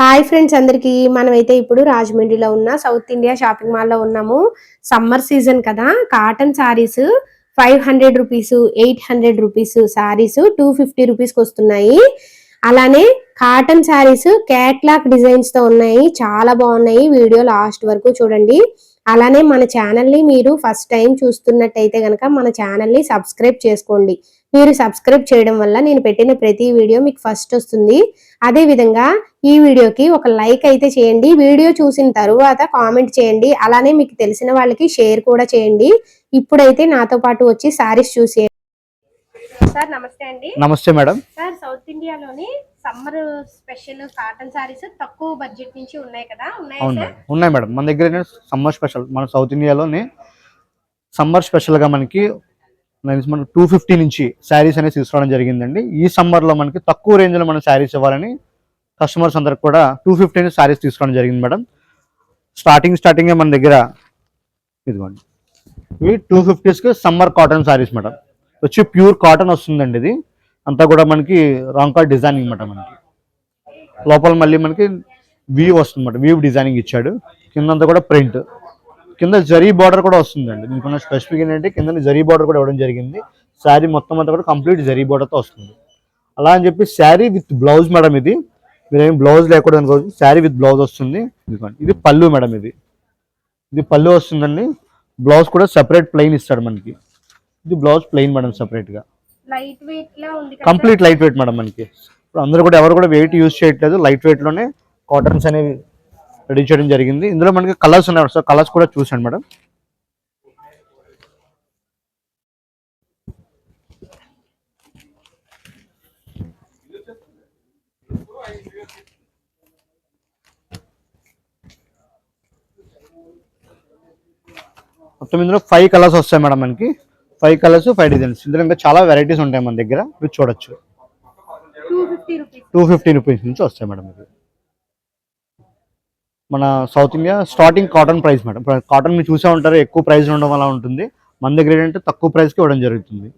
Hi friends అందరికీ మనమైతే ఇప్పుడు రాజమండ్రిలో ఉన్న సౌత్ ఇండియా షాపింగ్ మాల్లో ఉన్నాము. సమ్మర్ సీజన్ కదా, cotton saris 500 rupees, 800 rupees saris 250 రూపీస్కి వస్తున్నాయి. అలానే కాటన్ సారీస్ క్యాట్లాగ్ డిజైన్స్ తో ఉన్నాయి, చాలా బాగున్నాయి. వీడియో లాస్ట్ వరకు చూడండి. అలానే మన ఛానల్ని మీరు ఫస్ట్ టైం చూస్తున్నట్టయితే కనుక మన ఛానల్ని సబ్స్క్రైబ్ చేసుకోండి. మీరు సబ్స్క్రైబ్ చేయడం వల్ల నేను పెట్టిన ప్రతి వీడియో మీకు ఫస్ట్ వస్తుంది. అదే విధంగా ఈ వీడియోకి ఒక లైక్ అయితే చేయండి. వీడియో చూసిన తరువాత కామెంట్ చేయండి. అలానే మీకు తెలిసిన వాళ్ళకి షేర్ కూడా చేయండి. ఇప్పుడైతే నాతో పాటు వచ్చి సారీస్ చూసేయండి. సార్ నమస్తే అండి. నమస్తే మేడం. సార్ సౌత్ ఇండియాలోని సమ్మర్ స్పెషల్ కాటన్ సారీస్ తక్కువ బడ్జెట్ నుంచి ఉన్నాయి కదా, ఉన్నాయి మేడం. మన దగ్గర సమ్మర్ స్పెషల్, మన సౌత్ ఇండియాలోని సమ్మర్ స్పెషల్గా మనకి 250 నుంచి శారీస్ అనేది తీసుకోవడం జరిగిందండి. ఈ సమ్మర్లో మనకి తక్కువ రేంజ్లో మనం శారీస్ ఇవ్వాలని కస్టమర్స్ అందరికి కూడా 250 నుంచి శారీస్ తీసుకోవడం జరిగింది మేడం. స్టార్టింగే మన దగ్గర ఇదిగోండి, ఇవి 250కి సమ్మర్ కాటన్ శారీస్ మేడం. వచ్చి ప్యూర్ కాటన్ వస్తుందండి. ఇది అంతా కూడా మనకి రాంకార్ డిజైనింగ్ అనమాట. మనకి లోపల మళ్ళీ మనకి వీవ్ వస్తుంది అనమాట. వీవ్ డిజైనింగ్ ఇచ్చాడు. కిందంతా కూడా ప్రింట్, కింద జరీ బార్డర్ కూడా వస్తుందండి. దీనికున్న స్పెసిఫిక్ ఏంటంటే కింద జరీ బార్డర్ కూడా ఇవ్వడం జరిగింది. శారీ మొత్తం అంతా కూడా కంప్లీట్ జరీ బార్డర్తో వస్తుంది. అలా అని చెప్పి శారీ విత్ బ్లౌజ్ మేడం. ఇది మీరేం బ్లౌజ్ లేకూడదు అనుకోవచ్చు, శారీ విత్ బ్లౌజ్ వస్తుంది. ఇది పళ్ళు మేడం. ఇది పళ్ళు వస్తుందండి. బ్లౌజ్ కూడా సెపరేట్ ప్లెయిన్ ఇస్తాడు మనకి. ఇది బ్లౌజ్ ప్లెయిన్ మేడం, సెపరేట్గా కంప్లీట్ లైట్ వెయిట్ మేడం. మనకి ఇప్పుడు అందరూ కూడా ఎవరు కూడా వెయిట్ యూజ్ చేయట్లేదు, లైట్ వెయిట్లోనే కాటన్స్ అనేవి రెడీ చేయడం జరిగింది. ఇందులో మనకి కలర్స్ ఉన్నాయి. సో కలర్స్ కూడా చూసాను మేడం. మొత్తం ఇందులో 5 కలర్స్ వస్తాయి మేడం. మనకి 5 కలర్స్ 5 డిజైన్స్. ఇందులో ఇంకా చాలా వెరైటీస్ ఉంటాయి మన దగ్గర, మీరు చూడొచ్చు. 250 రూపీస్ నుంచి వస్తాయి మేడం. ఇది మన south India starting cotton price madam. Cotton మీరు చూసే ఉంటారు, ఎక్కువ ప్రైస్ ఉండడం వల్ల ఉంటుంది. మన దగ్గర ఏంటంటే తక్కువ ప్రైస్కి ఇవ్వడం జరుగుతుంది.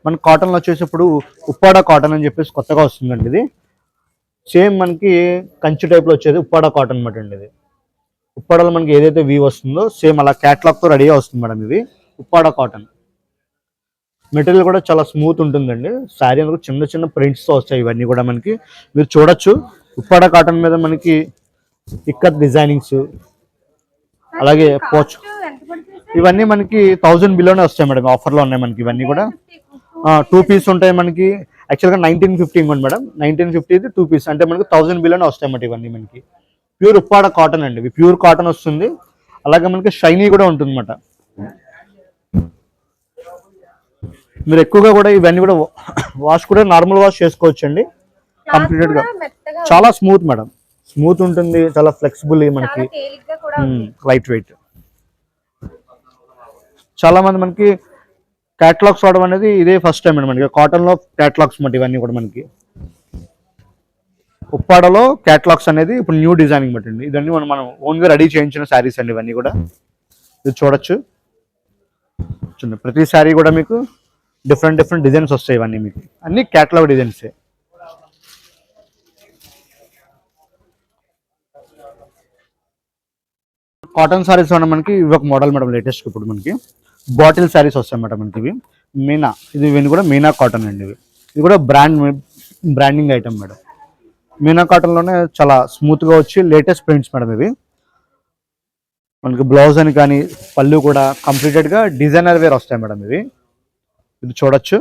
మన కాటన్లో వచ్చేటప్పుడు ఉప్పాడ కాటన్ అని చెప్పేసి కొత్తగా వస్తుందండి. ఇది సేమ్ మనకి కంచి టైప్లో వచ్చేది ఉప్పాడ కాటన్ అనమాట అండి. ఇది ఉప్పాడలో మనకి ఏదైతే వీవ్ వస్తుందో సేమ్ అలా క్యాట్లాగ్తో రెడీగా వస్తుంది మేడం. ఇది ఉప్పాడ కాటన్. మెటీరియల్ కూడా చాలా స్మూత్ ఉంటుందండి. శారీ అందుకు చిన్న చిన్న ప్రింట్స్తో వస్తాయి. ఇవన్నీ కూడా మనకి మీరు చూడొచ్చు. ఉప్పాడ కాటన్ మీద మనకి ఇక్కత్ డిజైనింగ్స్, అలాగే పోచ్, ఇవన్నీ మనకి 1000 బిలోనే వస్తాయి మేడం. ఆఫర్లో ఉన్నాయి మనకి ఇవన్నీ కూడా. 2 పీస్ ఉంటాయి మనకి. యాక్చువల్గా 1950 ఇవ్వండి మేడం. 1950 ఇది 2 పీస్ అంటే మనకి 1000 బిలోనే వస్తాయి అన్నమాట. ఇవన్నీ మనకి ప్యూర్ ఉప్పాడ కాటన్ అండి. ఇవి ప్యూర్ కాటన్ వస్తుంది. అలాగే మనకి షైనీ కూడా ఉంటుంది అన్నమాట. మీరు ఎక్కువగా కూడా ఇవన్నీ కూడా వాష్ కూడా నార్మల్ వాష్ చేసుకోవచ్చు అండి. కంప్లీట్గా చాలా స్మూత్ మేడం. స్మూత్ ఉంటుంది, చాలా ఫ్లెక్సిబుల్, మనకి లైట్ వెయిట్. చాలా మంది మనకి క్యాటలాగ్స్ వాడడం అనేది ఇదే ఫస్ట్ టైం అండి. మనకి కాటన్లో క్యాటలాగ్స్ మాట. ఇవన్నీ కూడా మనకి ఉప్పాడలో క్యాటలాగ్స్ అనేది ఇప్పుడు న్యూ డిజైనింగ్ బట్టండి. ఇదన్నీ మనం ఓన్గా రెడీ చేయించిన శారీస్ అండి. ఇవన్నీ కూడా ఇది చూడొచ్చు. ప్రతి శారీ కూడా మీకు డిఫరెంట్ డిజైన్స్ వస్తాయి. ఇవన్నీ మీకు అన్ని క్యాటలాగ్ డిజైన్సే. కాటన్ శారీస్ అన్న మనకి ఇవి ఒక మోడల్ మేడం. లేటెస్ట్ ఇప్పుడు మనకి బాటిల్ శారీస్ వస్తాయి మేడం. మనకి ఇవి మీనా, ఇవన్నీ కూడా మీనా కాటన్ అండి. ఇది కూడా బ్రాండింగ్ ఐటమ్ మేడం. మీనా కాటన్లోనే చాలా స్మూత్గా వచ్చి లేటెస్ట్ ప్రింట్స్ మేడం. ఇవి మనకి బ్లౌజ్ అని కానీ పళ్ళు కూడా కంప్లీటెడ్గా డిజైనర్ వేర్ వస్తాయి మేడం. ఇది చూడొచ్చు.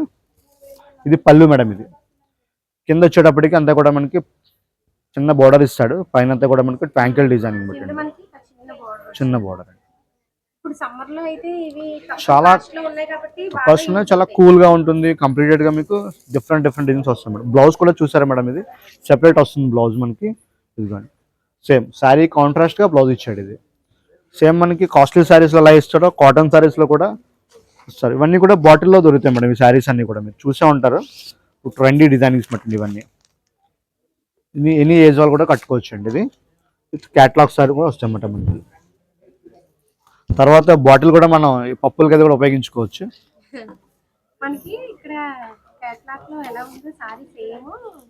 ఇది పళ్ళు మేడం. ఇది కింద వచ్చేటప్పటికి అంతా కూడా మనకి చిన్న బోర్డర్ ఇస్తాడు. పైన అంతా కూడా మనకి ట్వాంకిల్ డిజైనింగ్ బట్టి చిన్న బోర్డర్. చాలా కాస్ట్ చాలా కూల్గా ఉంటుంది. కంప్లీటెడ్గా మీకు డిఫరెంట్ డిజైన్స్ వస్తాయి మేడం. బ్లౌజ్ కూడా చూసారా మేడం. ఇది సెపరేట్ వస్తుంది బ్లౌజ్ మనకి. ఇదిగోండి సేమ్ శారీ కాంట్రాస్ట్గా బ్లౌజ్ ఇచ్చాడు. ఇది సేమ్ మనకి కాస్ట్లీ శారీస్లో ఎలా ఇస్తాడో కాటన్ శారీస్లో కూడా ఇస్తారు. ఇవన్నీ కూడా బాటిల్లో దొరుకుతాయి మేడం. ఈ శారీస్ అన్నీ కూడా మీరు చూసే ఉంటారు. ట్రెండీ డిజైనింగ్స్ మట్టి. ఇవన్నీ ఎనీ ఏజ్ వాళ్ళు కూడా కట్టుకోవచ్చు అండి. ఇది క్యాటలాగ్ శారీ కూడా వస్తాయి అన్నమాట మనకి. తర్వాత బాటిల్ కూడా మనం పప్పులకి అది కూడా ఉపయోగించుకోవచ్చు. మనకి ఇక్కడ క్యాట్లాగ్ లో ఎలా ఉందో సారీ సేమ్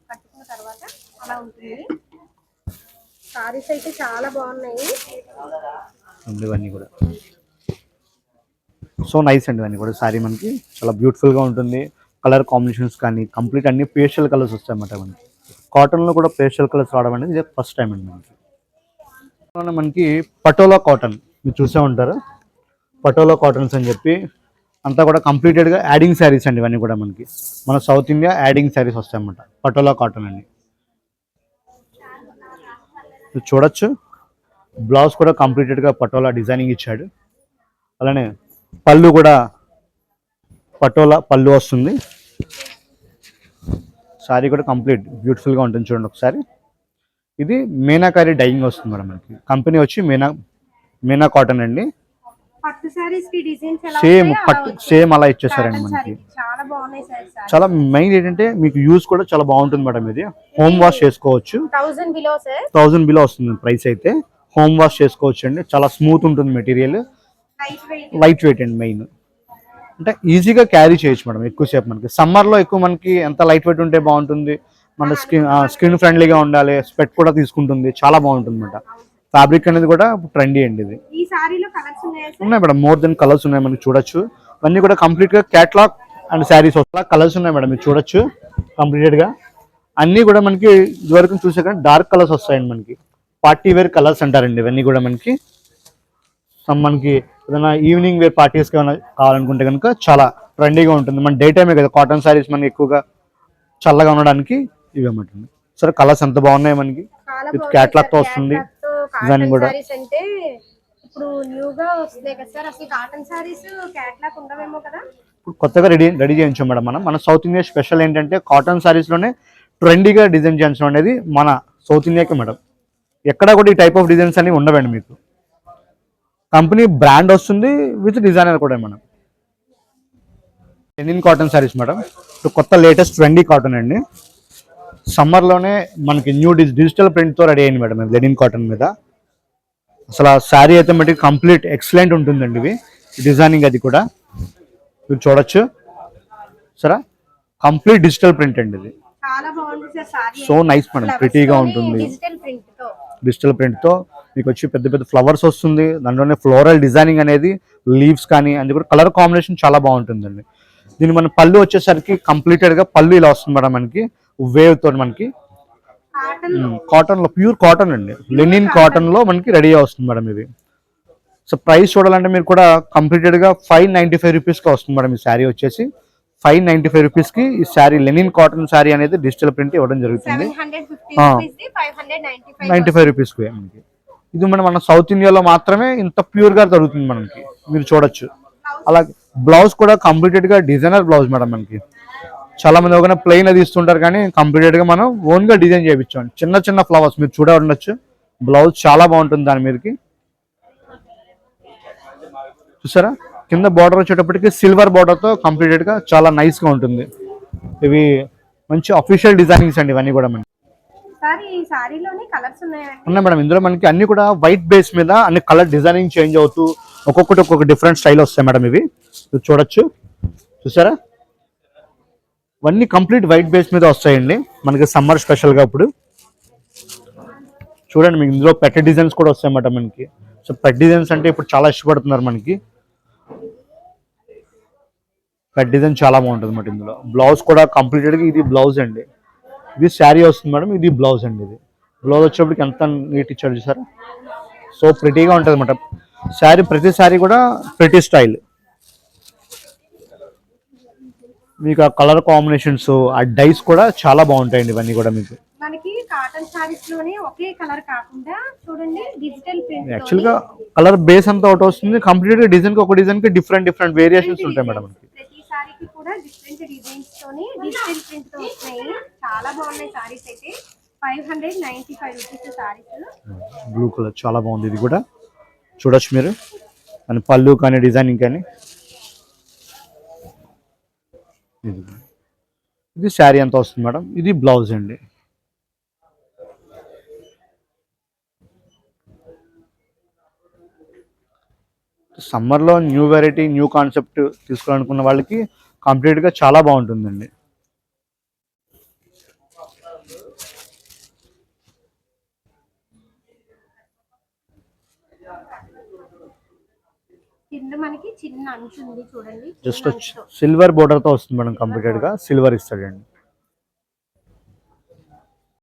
కట్టుకున్న తర్వాత అలా ఉంటుంది. సారీస్ అయితే చాలా బాగున్నాయి. ఇవన్నీ కూడా సో నైస్ అండి. ఇవన్నీ కూడా సారీ మనకి చాలా బ్యూటిఫుల్గా ఉంటుంది. కలర్ కాంబినేషన్స్ కానీ కంప్లీట్ అన్ని పేస్టల్ కలర్స్ వస్తాయన్నమాట మనకి. కాటన్లో కూడా పేస్టల్ కలర్స్ రావడం అనేది ఇదే ఫస్ట్ టైం అండి మనకి. మనకి పటోలా కాటన్ మీరు చూసే ఉంటారు. పటోలా కాటన్స్ అని చెప్పి అంతా కూడా కంప్లీటెడ్గా యాడింగ్ శారీస్ అండి. ఇవన్నీ కూడా మనకి మన సౌత్ ఇండియా యాడింగ్ శారీస్ వస్తాయన్నమాట. పటోలా కాటన్ అండి. చూడొచ్చు బ్లౌజ్ కూడా కంప్లీటెడ్గా పటోలా డిజైనింగ్ ఇచ్చాడు. అలానే పళ్ళు కూడా పటోలా పళ్ళు వస్తుంది. శారీ కూడా కంప్లీట్ బ్యూటిఫుల్గా ఉంటుంది. చూడండి ఒకసారి. ఇది మీనాకారి డైయింగ్ వస్తుంది మేడం మనకి. కంపెనీ వచ్చి మీనా కాటన్ అండి. పట్టు సారీస్ కి డిజైన్స్ ఎలా సేమ్ ఉంటాయో పట్టు సేమ్ అలా ఇచ్చేసారండి మనకి. చాలా బాగున్నాయి సారీస్. చాలా మెయిన్ ఏంటంటే మీకు యూజ్ కూడా చాలా బాగుంటుంది మేడం. ఇది హోమ్ వాష్ చేసుకోవచ్చు. 1000 బిలో సార్. 1000 బిలో వస్తుంది ప్రైస్ అయితే. హోమ్ వాష్ చేసుకోవచ్చు అండి. చాలా స్మూత్ ఉంటుంది మెటీరియల్. లైట్ వెయిట్ అండి. మెయిన్ అంటే ఈజీగా క్యారీ చేయొచ్చు మేడం ఎక్కువసేపు. మనకి సమ్మర్లో ఎక్కువ మనకి ఎంత లైట్ వెయిట్ ఉంటే బాగుంటుంది. మన స్కిన్ ఫ్రెండ్లీగా ఉండాలి. స్వెట్ కూడా తీసుకుంటుంది. చాలా బాగుంటుంది అనమాట. ఫ్యాబ్రిక్ అనేది కూడా ట్రెండీ అండి. ఇది ఈ సారీలో కలర్స్ ఉన్నాయి మేడం. మోర్ దెన్ కలర్స్ ఉన్నాయి మనకి. చూడొచ్చు ఇవన్నీ కూడా కంప్లీట్గా క్యాట్లాగ్ అండ్ శారీస్ కలర్స్ ఉన్నాయి మేడం. మీరు చూడొచ్చు కంప్లీటెడ్గా అన్నీ కూడా మనకి ఇదివరకు చూసే కానీ డార్క్ కలర్స్ వస్తాయండి మనకి. పార్టీ వేర్ కలర్స్ అంటారండి ఇవన్నీ కూడా మనకి. మనకి ఏదైనా ఈవినింగ్ వేర్ పార్టీస్కి ఏమైనా కావాలనుకుంటే కనుక చాలా ట్రెండీగా ఉంటుంది. మన డే టైమే కదా కాటన్ శారీస్ మనకి ఎక్కువగా చల్లగా ఉండడానికి ఇవి అన్నమాట. సరే కలర్స్ ఎంత బాగున్నాయి మనకి. విత్ క్యాట్లాగ్ తో వస్తుంది. డిజైనింగ్ కూడా అంటే ఇప్పుడు న్యూగా వస్తున్నాయి కదా సార్. అసలు కాటన్ సారీస్ క్యాట్లాగ్ ఉండవేమో కదా. ఇప్పుడు కొత్తగా రెడీ చేయించాం మేడం. మన సౌత్ ఇండియా స్పెషల్ ఏంటంటే కాటన్ శారీస్లోనే ట్రెండీగా డిజైన్ చేయించడం అనేది మన సౌత్ ఇండియాకి మేడం. ఎక్కడ కూడా ఈ టైప్ ఆఫ్ డిజైన్స్ అనేవి ఉండవండి మీకు. కంపెనీ బ్రాండ్ వస్తుంది విత్ డిజైనర్ కూడా మనం. Linen cotton saris madam. ఇప్పుడు కొత్త లేటెస్ట్ ట్రెండీ కాటన్ అండి. సమ్మర్లోనే మనకి న్యూ డిజిటల్ ప్రింట్తో రెడీ అయింది మేడం లెనిన్ కాటన్ మీద. అసలు ఆ శారీ అయితే మటుకు కంప్లీట్ ఎక్సలెంట్ ఉంటుందండి. ఇవి డిజైనింగ్ అది కూడా మీరు చూడొచ్చు. సరే కంప్లీట్ డిజిటల్ ప్రింట్ అండి ఇది. చాలా బాగుంది sir sorry. So nice madam. ప్రిటీగా ఉంటుంది. డిజిటల్ ప్రింట్తో మీకు వచ్చి పెద్ద పెద్ద ఫ్లవర్స్ వస్తుంది. దాంట్లోనే ఫ్లోరల్ డిజైనింగ్ అనేది లీవ్స్ కానీ అది కూడా కలర్ కాంబినేషన్ చాలా బాగుంటుందండి. దీని మన పళ్ళు వచ్చేసరికి కంప్లీటెడ్గా పళ్ళు ఇలా వస్తుంది మేడం మనకి. వేవ్ తో మనకి కాటన్ లో ప్యూర్ కాటన్ అండి. లెనిన్ కాటన్ లో మనకి రెడీ వస్తుంది మేడం ఇది. సో ప్రైస్ చూడాలంటే మీరు కూడా కంప్లీటెడ్గా 595 రూపీస్కి వస్తుంది మేడం ఈ శారీ వచ్చేసి. 595 రూపీస్కి ఈ శారీ లెనిన్ కాటన్ శారీ అనేది డిజిటల్ ప్రింట్ ఇవ్వడం జరుగుతుంది. 95 రూపీస్కి మనకి. ఇది మన సౌత్ ఇండియాలో మాత్రమే ఇంత ప్యూర్గా దొరుకుతుంది మనకి. మీరు చూడొచ్చు. అలాగే బ్లౌజ్ కూడా కంప్లీటెడ్గా డిజైనర్ బ్లౌజ్ మేడం మనకి. చాలా మంది ఒక ప్లెయిన్ అది ఇస్తుంటారు కానీ కంప్లీటెడ్గా మనం ఓన్గా డిజైన్ చేయించాం. చిన్న చిన్న ఫ్లవర్స్ మీరు చూడ ఉండొచ్చు. బ్లౌజ్ చాలా బాగుంటుంది దాని మీదకి. చూసారా కింద బార్డర్ వచ్చేటప్పటికి సిల్వర్ బార్డర్తో కంప్లీటెడ్గా చాలా నైస్గా ఉంటుంది. ఇవి మంచి అఫీషియల్ డిజైనింగ్స్ అండి ఇవన్నీ కూడా మనకి. ఉన్నాయి మేడం. ఇందులో మనకి అన్ని కూడా వైట్ బేస్ మీద అన్ని కలర్ డిజైనింగ్ చేంజ్ అవుతూ ఒక్కొక్కటి ఒక్కొక్క డిఫరెంట్ స్టైల్ వస్తాయి మేడం. ఇవి చూడొచ్చు. చూసారా ఇవన్నీ కంప్లీట్ వైట్ బేస్ మీద వస్తాయండి మనకి సమ్మర్ స్పెషల్గా. ఇప్పుడు చూడండి మీకు ఇందులో పెట్ డిజైన్స్ కూడా వస్తాయి మేడం మనకి. సో పెట్ డిజైన్స్ అంటే ఇప్పుడు చాలా ఇష్టపడుతున్నారు మనకి. పెట్ డిజైన్ చాలా బాగుంటుంది మేడం. ఇందులో బ్లౌజ్ కూడా కంప్లీటెడ్గా ఇది బ్లౌజ్ అండి. ఇది శారీ వస్తుంది మేడం. ఇది బ్లౌజ్ అండి. ఇది బ్లౌజ్ వచ్చేప్పటికి ఎంత నీట్ ఇచ్చాడు చూసారా. సో ప్రిటీగా ఉంటుంది అన్నమాట శారీ. ప్రతి శారీ కూడా ప్రిటీ స్టైల్. మీకు ఆ కలర్ కాంబినేషన్స్ ఆ డైస్ కూడా చాలా బాగుంటాయండి ఇవన్నీ కూడా మీకు. మనకి కాటన్ సారీస్ లోనే ఒకే కలర్ కాకుండా చూడండి డిజిటల్ ప్రింట్. యాక్చువల్గా కలర్ బేస్ అంతా ఒకటి వస్తుంది. కంప్లీట్ గా డిజైన్ కి ఒక డిజైన్ కి డిఫరెంట్ వేరియేషన్స్ ఉంటాయి మేడం మనకి. ప్రతి సారీకి కూడా డిఫరెంట్ డిజైన్స్ తోని డిజిటల్ ప్రింట్ తో వస్తాయి. చాలా బాగున్నాయి సారీస్ అయితే. 595 రూపీస్ సారీస్. బ్లూ కలర్ చాలా బాగుంది. ఇది కూడా చూడొచ్చు మీరు. అని పళ్ళు కానీ డిజైనింగ్ కానీ. ఇది శారీ అంతా వస్తుంది మేడం. ఇది బ్లౌజ్ అండి. సమ్మర్లో న్యూ వెరైటీ న్యూ కాన్సెప్ట్ తీసుకోవాలనుకున్న వాళ్ళకి కంప్లీట్గా చాలా బాగుంటుందండి. కింద మనకి చిన్న అంచు ఉంది చూడండి, జస్ట్ చిన్న అంచుతో. సిల్వర్ బోర్డర్ తో వస్తుంది మేడం, కంప్లీటెడ్ గా సిల్వర్ ఇస్తాడండి.